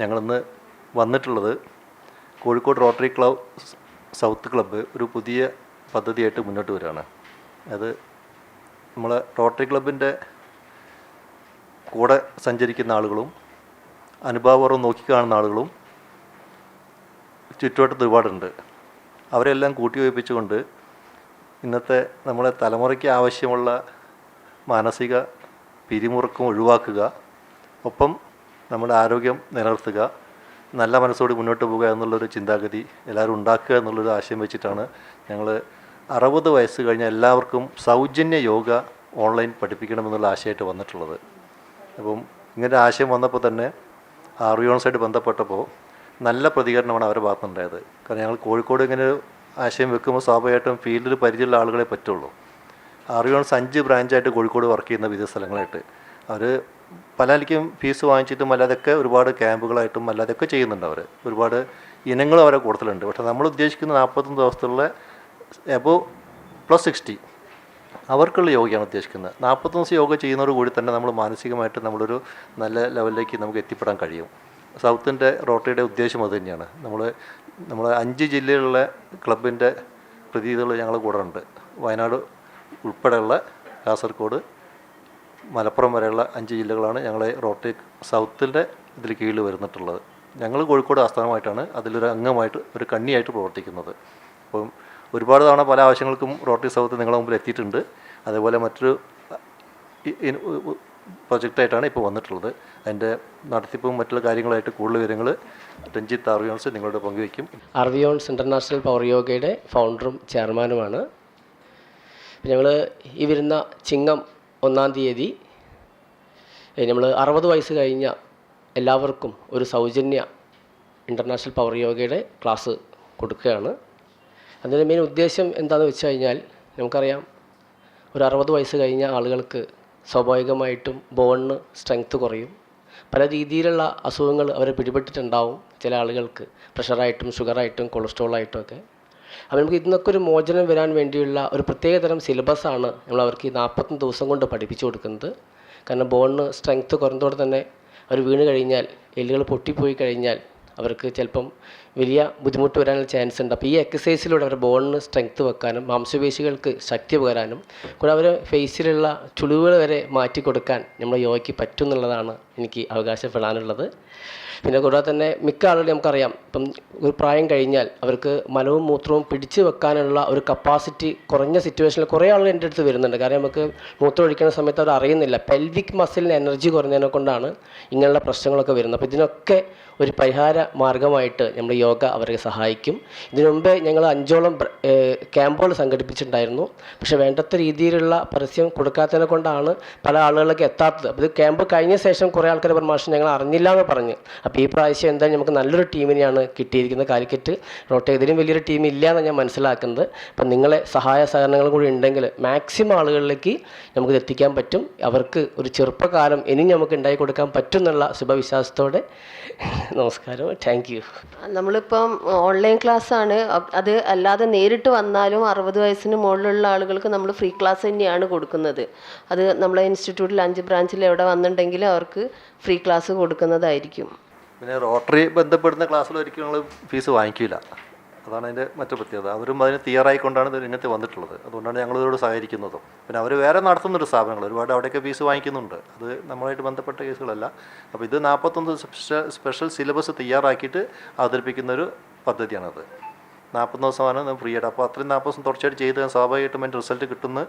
ഞങ്ങളിന്ന് വന്നിട്ടുള്ളത് Kozhikode rotary club south club ഒരു പുതിയ പദ്ധതിയായിട്ട് മുന്നോട്ട് വരികയാണ്. അത് നമ്മളെ റോട്ടറി ക്ലബിൻ്റെ കൂടെ സഞ്ചരിക്കുന്ന ആളുകളും അനുഭാവപൂർവ്വം നോക്കിക്കാണുന്ന ആളുകളും ചുറ്റുവട്ടത്ത് ഒരുപാടുണ്ട്. അവരെല്ലാം കൂട്ടിയോജിപ്പിച്ചുകൊണ്ട് ഇന്നത്തെ നമ്മളെ തലമുറയ്ക്ക് ആവശ്യമുള്ള മാനസിക പിരിമുറുക്കം ഒഴിവാക്കുക, ഒപ്പം നമ്മുടെ ആരോഗ്യം നിലനിർത്തുക, നല്ല മനസ്സോടെ മുന്നോട്ട് പോകുക എന്നുള്ളൊരു ചിന്താഗതി എല്ലാവരും ഉണ്ടാക്കുക എന്നുള്ളൊരു ആശയം വെച്ചിട്ടാണ് ഞങ്ങൾ 60 വയസ്സ് കഴിഞ്ഞ എല്ലാവർക്കും സൗജന്യ യോഗ ഓൺലൈൻ പഠിപ്പിക്കണമെന്നുള്ള ആശയമായിട്ട് വന്നിട്ടുള്ളത്. അപ്പം ഇങ്ങനെ ആശയം വന്നപ്പോൾ തന്നെ ആർവിയോൺസായിട്ട് ബന്ധപ്പെട്ടപ്പോൾ നല്ല പ്രതികരണമാണ് അവരുടെ ഭാഗത്തുനിന്നുണ്ടായത്. കാരണം ഞങ്ങൾ കോഴിക്കോട് ഇങ്ങനെ ഒരു ആശയം വെക്കുമ്പോൾ സ്വാഭാവികമായിട്ടും ഫീൽഡിൽ പരിചയമുള്ള ആളുകളെ പറ്റുള്ളൂ. ആർവിയോൺസ് 5 ബ്രാഞ്ചായിട്ട് കോഴിക്കോട് വർക്ക് ചെയ്യുന്ന വിവിധ സ്ഥലങ്ങളായിട്ട് അവർ പലർക്കും ഫീസ് വാങ്ങിച്ചിട്ടും അല്ലാതൊക്കെ ഒരുപാട് ക്യാമ്പുകളായിട്ടും അല്ലാതൊക്കെ ചെയ്യുന്നുണ്ട്. അവർ ഒരുപാട് ഇനങ്ങളും അവരെ കൂടുതലുണ്ട്. പക്ഷേ നമ്മൾ ഉദ്ദേശിക്കുന്ന 41 ദിവസത്തുള്ള എബോ +60 അവർക്കുള്ള യോഗയാണ് ഉദ്ദേശിക്കുന്നത്. 41 ദിവസം യോഗ ചെയ്യുന്നതോട് കൂടി തന്നെ നമ്മൾ മാനസികമായിട്ട് നമ്മളൊരു നല്ല ലെവലിലേക്ക് നമുക്ക് എത്തിപ്പെടാൻ കഴിയും. സൗത്തിൻ്റെ റോട്ടറിയുടെ ഉദ്ദേശം അത് തന്നെയാണ്. നമ്മൾ 5 ജില്ലയിലുള്ള ക്ലബിൻ്റെ പ്രതിനിധികൾ ഞങ്ങൾ കൂടെ ഉണ്ട്. വയനാട് ഉൾപ്പെടെയുള്ള കാസർഗോഡ്, മലപ്പുറം വരെയുള്ള 5 ജില്ലകളാണ് ഞങ്ങളെ റോട്ടറി സൗത്തിൻ്റെ ഇതിൽ കീഴിൽ വരുന്നിട്ടുള്ളത്. ഞങ്ങൾ കോഴിക്കോട് ആസ്ഥാനമായിട്ടാണ് അതിലൊരു അംഗമായിട്ട് ഒരു കണ്ണിയായിട്ട് പ്രവർത്തിക്കുന്നത്. അപ്പം ഒരുപാട് തവണ പല ആവശ്യങ്ങൾക്കും റോട്ടറി സൗത്ത് നിങ്ങളുടെ മുമ്പിൽ എത്തിയിട്ടുണ്ട്. അതേപോലെ മറ്റൊരു പ്രൊജക്റ്റായിട്ടാണ് ഇപ്പോൾ വന്നിട്ടുള്ളത്. അതിൻ്റെ നടത്തിപ്പും മറ്റുള്ള കാര്യങ്ങളായിട്ട് കൂടുതൽ വിവരങ്ങൾ രഞ്ജിത്ത് ആർവിയോൺസ് നിങ്ങളോട് പങ്കുവയ്ക്കും. ആർവിയോൺസ് ഇൻ്റർനാഷണൽ പവർ യോഗയുടെ ഫൗണ്ടറും ചെയർമാനുമാണ്. ഞങ്ങൾ ഈ വരുന്ന ചിങ്ങം 1-ാം തീയതി നമ്മൾ 60 വയസ്സ് കഴിഞ്ഞ എല്ലാവർക്കും ഒരു സൗജന്യ ഇൻ്റർനാഷണൽ പവർ യോഗയുടെ ക്ലാസ് കൊടുക്കുകയാണ്. അതിൻ്റെ മെയിൻ ഉദ്ദേശം എന്താണെന്ന് വെച്ച് കഴിഞ്ഞാൽ നമുക്കറിയാം, ഒരു 60 വയസ്സ് കഴിഞ്ഞ ആളുകൾക്ക് സ്വാഭാവികമായിട്ടും ബോണിന് സ്ട്രെങ്ത്ത് കുറയും. പല രീതിയിലുള്ള അസുഖങ്ങൾ അവരെ പിടിപെട്ടിട്ടുണ്ടാവും. ചില ആളുകൾക്ക് പ്രഷറായിട്ടും ഷുഗറായിട്ടും കൊളസ്ട്രോളായിട്ടും ഒക്കെ. അപ്പോൾ നമുക്ക് ഇതിനൊക്കെ ഒരു മോചനം വരാൻ വേണ്ടിയുള്ള ഒരു പ്രത്യേകതരം സിലബസാണ് നമ്മൾ അവർക്ക് ഈ 41 ദിവസം കൊണ്ട് പഠിപ്പിച്ചു കൊടുക്കുന്നത്. കാരണം ബോണിന് സ്ട്രെങ്ത്ത് കുറഞ്ഞതോടെ തന്നെ അവർ വീണ് കഴിഞ്ഞാൽ, എല്ലുകൾ പൊട്ടിപ്പോയി കഴിഞ്ഞാൽ അവർക്ക് ചിലപ്പം വലിയ ബുദ്ധിമുട്ട് വരാനുള്ള ചാൻസ് ഉണ്ട്. അപ്പോൾ ഈ എക്സസൈസിലൂടെ അവരുടെ ബോണിന് സ്ട്രെങ്ത്ത് വെക്കാനും മാംസപേശികൾക്ക് ശക്തി പകരാനും കൂടെ അവർ ഫേസിലുള്ള ചുളിവുകൾ വരെ മാറ്റി കൊടുക്കാൻ നമ്മുടെ യോഗയ്ക്ക് പറ്റും എന്നുള്ളതാണ് എനിക്ക് അവകാശപ്പെടാനുള്ളത്. പിന്നെ കൂടാതെ തന്നെ മിക്ക ആളുകളും നമുക്കറിയാം, ഇപ്പം ഒരു പ്രായം കഴിഞ്ഞാൽ അവർക്ക് മലവും മൂത്രവും പിടിച്ചു വെക്കാനുള്ള ഒരു കപ്പാസിറ്റി കുറഞ്ഞ സിറ്റുവേഷനിൽ കുറേ ആളുകൾ എൻ്റെ അടുത്ത് വരുന്നുണ്ട്. കാരണം നമുക്ക് മൂത്രം ഒഴിക്കുന്ന സമയത്ത് അവർ അറിയുന്നില്ല, പെൽവിക് മസിലിന് എനർജി കുറഞ്ഞതിനെ കൊണ്ടാണ് ഇങ്ങനെയുള്ള പ്രശ്നങ്ങളൊക്കെ വരുന്നത്. അപ്പോൾ ഇതിനൊക്കെ ഒരു പരിഹാര മാർഗമായിട്ട് നമ്മുടെ യോഗ അവരെ സഹായിക്കും. ഇതിനു മുമ്പേ ഞങ്ങൾ 5ഓളം ക്യാമ്പുകൾ സംഘടിപ്പിച്ചിട്ടുണ്ടായിരുന്നു. പക്ഷേ വേണ്ടത്ര രീതിയിലുള്ള പരസ്യം കൊടുക്കാത്തതിനെ കൊണ്ടാണ് പല ആളുകളിലേക്ക് എത്താത്തത്. അപ്പോൾ ഇത് ക്യാമ്പ് കഴിഞ്ഞ ശേഷം കുറേ ആൾക്കാർ പരാമർശം ഞങ്ങൾ അറിഞ്ഞില്ല എന്ന് പറഞ്ഞ്. അപ്പോൾ ഈ പ്രാവശ്യം എന്തായാലും നമുക്ക് നല്ലൊരു ടീമിനെയാണ് കിട്ടിയിരിക്കുന്നത്. കാലിക്കറ്റ് റോട്ടറി ഇതിലും വലിയൊരു ടീം ഇല്ല എന്നാണ് ഞാൻ മനസ്സിലാക്കുന്നത്. അപ്പം നിങ്ങളെ സഹായ സഹകരണങ്ങളും കൂടി ഉണ്ടെങ്കിൽ മാക്സിമം ആളുകളിലേക്ക് നമുക്കിത് എത്തിക്കാൻ പറ്റും. അവർക്ക് ഒരു ചെറുപ്പകാലം ഇനി നമുക്ക് ഉണ്ടാക്കി കൊടുക്കാൻ പറ്റും എന്നുള്ള ശുഭവിശ്വാസത്തോടെ നമസ്കാരം. Thank you. നമ്മളിപ്പം ഓൺലൈൻ ക്ലാസ്സാണ്. അത് അല്ലാതെ നേരിട്ട് വന്നാലും 60 വയസ്സിന് മുകളിലുള്ള ആളുകൾക്ക് നമ്മൾ ഫ്രീ ക്ലാസ് തന്നെയാണ് കൊടുക്കുന്നത്. അത് നമ്മളെ ഇൻസ്റ്റിറ്റ്യൂട്ടിൽ 5 ബ്രാഞ്ചിൽ എവിടെ വന്നിട്ടുണ്ടെങ്കിൽ അവർക്ക് ഫ്രീ ക്ലാസ് കൊടുക്കുന്നതായിരിക്കും. പിന്നെ റോട്ടറി ബന്ധപ്പെടുന്ന ക്ലാസ്സിൽ ഒരിക്കലും ഞങ്ങൾ ഫീസ് വാങ്ങിക്കില്ല. അതാണ് അതിൻ്റെ മറ്റു പ്രത്യേകത. അവരും അതിന് തയ്യാറായിക്കൊണ്ടാണ് ഇത് ഇങ്ങനത്തെ വന്നിട്ടുള്ളത്. അതുകൊണ്ടാണ് ഞങ്ങളിതോട് സഹകരിക്കുന്നതും. പിന്നെ അവർ വേറെ നടത്തുന്നൊരു സ്ഥാപനങ്ങൾ ഒരുപാട് അവിടെയൊക്കെ ഫീസ് വാങ്ങിക്കുന്നുണ്ട്. അത് നമ്മളുമായിട്ട് ബന്ധപ്പെട്ട കേസുകളല്ല. അപ്പോൾ ഇത് 41 സ്പെഷ്യൽ സിലബസ് തയ്യാറാക്കിയിട്ട് അവതരിപ്പിക്കുന്നൊരു പദ്ധതിയാണത്. 40 ദിവസമാണ് ഫ്രീ ആയിട്ട്. അപ്പോൾ അത്രയും 40 ദിവസം തുടർച്ചയായിട്ട് ചെയ്ത് സ്വാഭാവികമായിട്ടും അതിൻ്റെ റിസൾട്ട് കിട്ടുന്ന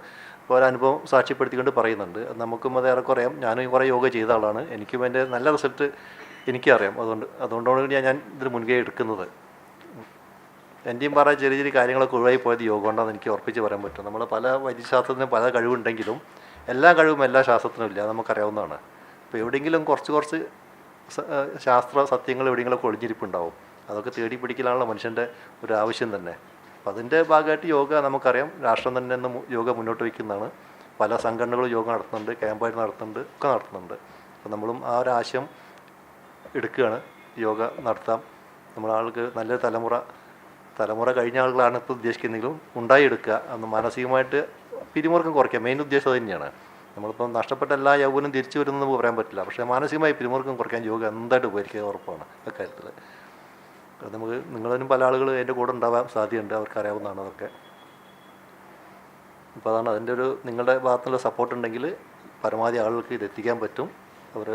ഒരനുഭവം സാക്ഷ്യപ്പെടുത്തിക്കൊണ്ട് പറയുന്നുണ്ട്. നമുക്കും അത് ഏറെക്കുറെ അറിയാം. ഞാനും കുറേ യോഗ ചെയ്ത ആളാണ്. എനിക്കും അതിൻ്റെ നല്ല റിസൾട്ട് എനിക്കറിയാം. അതുകൊണ്ടാണ് ഞാൻ ഇതിൽ മുൻകൈ എടുക്കുന്നത്. എൻ്റെയും പറയാൻ ചെറിയ ചെറിയ കാര്യങ്ങളൊക്കെ ഒഴിവായി പോയത് യോഗ കൊണ്ടാണെന്ന് എനിക്ക് ഉറപ്പിച്ച് പറയാൻ പറ്റും. നമ്മൾ പല വൈദ്യശാസ്ത്രത്തിനും പല കഴിവുണ്ടെങ്കിലും എല്ലാ കഴിവും എല്ലാ ശാസ്ത്രത്തിനും ഇല്ല, നമുക്കറിയാവുന്നതാണ്. അപ്പോൾ എവിടെയെങ്കിലും കുറച്ച് ശാസ്ത്ര സത്യങ്ങൾ എവിടെയെങ്കിലുമൊക്കെ ഒളിഞ്ഞിരിപ്പുണ്ടാവും. അതൊക്കെ തേടി പിടിക്കലാണല്ലോ മനുഷ്യൻ്റെ ഒരു ആവശ്യം തന്നെ. അപ്പോൾ അതിൻ്റെ ഭാഗമായിട്ട് യോഗ നമുക്കറിയാം, രാഷ്ട്രം തന്നെ ഇന്ന് യോഗ മുന്നോട്ട് വയ്ക്കുന്നതാണ്. പല സംഘടനകളും യോഗ നടത്തുന്നുണ്ട്, ക്യാമ്പായിട്ട് നടത്തുന്നുണ്ട്, ഒക്കെ നടത്തുന്നുണ്ട്. അപ്പോൾ നമ്മളും ആ ഒരു ആശയം എടുക്കുകയാണ്. യോഗ നടത്താം, നമ്മുടെ ആൾക്ക് നല്ലൊരു തലമുറ കഴിഞ്ഞ ആളുകളാണ് ഇപ്പോൾ ഉദ്ദേശിക്കുന്നതെങ്കിലും ഉണ്ടായിയെടുക്കുക, അന്ന് മാനസികമായിട്ട് പിരിമുറുക്കം കുറയ്ക്കുക. മെയിൻ ഉദ്ദേശം അത് തന്നെയാണ്. നമ്മളിപ്പം നഷ്ടപ്പെട്ട എല്ലാ യൗവനും തിരിച്ചു വരുമെന്ന് നമുക്ക് പറയാൻ പറ്റില്ല. പക്ഷേ മാനസികമായി പിരിമുറുക്കം കുറയ്ക്കാൻ യോഗ എന്തായിട്ട് ഉപകരിക്കുക ഉറപ്പാണ് അക്കാര്യത്തിൽ. അത് നമുക്ക് നിങ്ങളിലും പല ആളുകൾ അതിൻ്റെ കൂടെ ഉണ്ടാവാൻ സാധ്യതയുണ്ട്, അവർക്കറിയാവുന്നതാണ് അതൊക്കെ. അപ്പോൾ അതാണ് അതിൻ്റെ ഒരു നിങ്ങളുടെ ഭാഗത്തുള്ള സപ്പോർട്ട് ഉണ്ടെങ്കിൽ പരമാവധി ആളുകൾക്ക് ഇത് എത്തിക്കാൻ പറ്റും. അവർ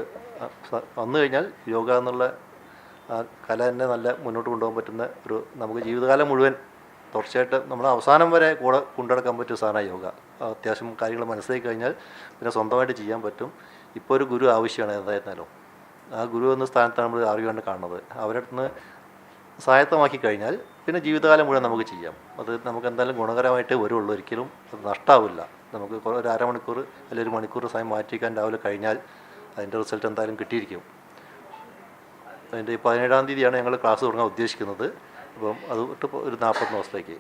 വന്നു കഴിഞ്ഞാൽ യോഗ എന്നുള്ള ആ കല തന്നെ നല്ല മുന്നോട്ട് കൊണ്ടുപോകാൻ പറ്റുന്ന ഒരു നമുക്ക് ജീവിതകാലം മുഴുവൻ തുടർച്ചയായിട്ട് നമ്മൾ അവസാനം വരെ കൂടെ കൊണ്ടുനടക്കാൻ പറ്റിയ സാധനമാണ് യോഗ. അത്യാവശ്യം കാര്യങ്ങൾ മനസ്സിലാക്കി കഴിഞ്ഞാൽ പിന്നെ സ്വന്തമായിട്ട് ചെയ്യാൻ പറ്റും. ഇപ്പോൾ ഒരു ഗുരു ആവശ്യമാണ് എന്തായിരുന്നാലും. ആ ഗുരു എന്ന സ്ഥാനത്താണ് നമ്മൾ അറിയാണ്ട് കാണുന്നത്. അവരുടെ അടുത്ത് നിന്ന് സ്വായത്തമാക്കി കഴിഞ്ഞാൽ പിന്നെ ജീവിതകാലം മുഴുവൻ നമുക്ക് ചെയ്യാം. അത് നമുക്ക് എന്തായാലും ഗുണകരമായിട്ടേ വരുള്ളൂ, ഒരിക്കലും അത് നഷ്ടമാവില്ല. നമുക്ക് ഒരു അരമണിക്കൂർ അല്ലെങ്കിൽ ഒരു മണിക്കൂർ സമയം മാറ്റിക്കാൻ രാവിലെ കഴിഞ്ഞാൽ അതിൻ്റെ റിസൾട്ട് എന്തായാലും കിട്ടിയിരിക്കും. അതിൻ്റെ 17-ാം തീയതിയാണ് ഞങ്ങൾ ക്ലാസ് തുടങ്ങാൻ ഉദ്ദേശിക്കുന്നത്. അപ്പം അത് തൊട്ട് ഒരു 40 ദിവസത്തേക്ക്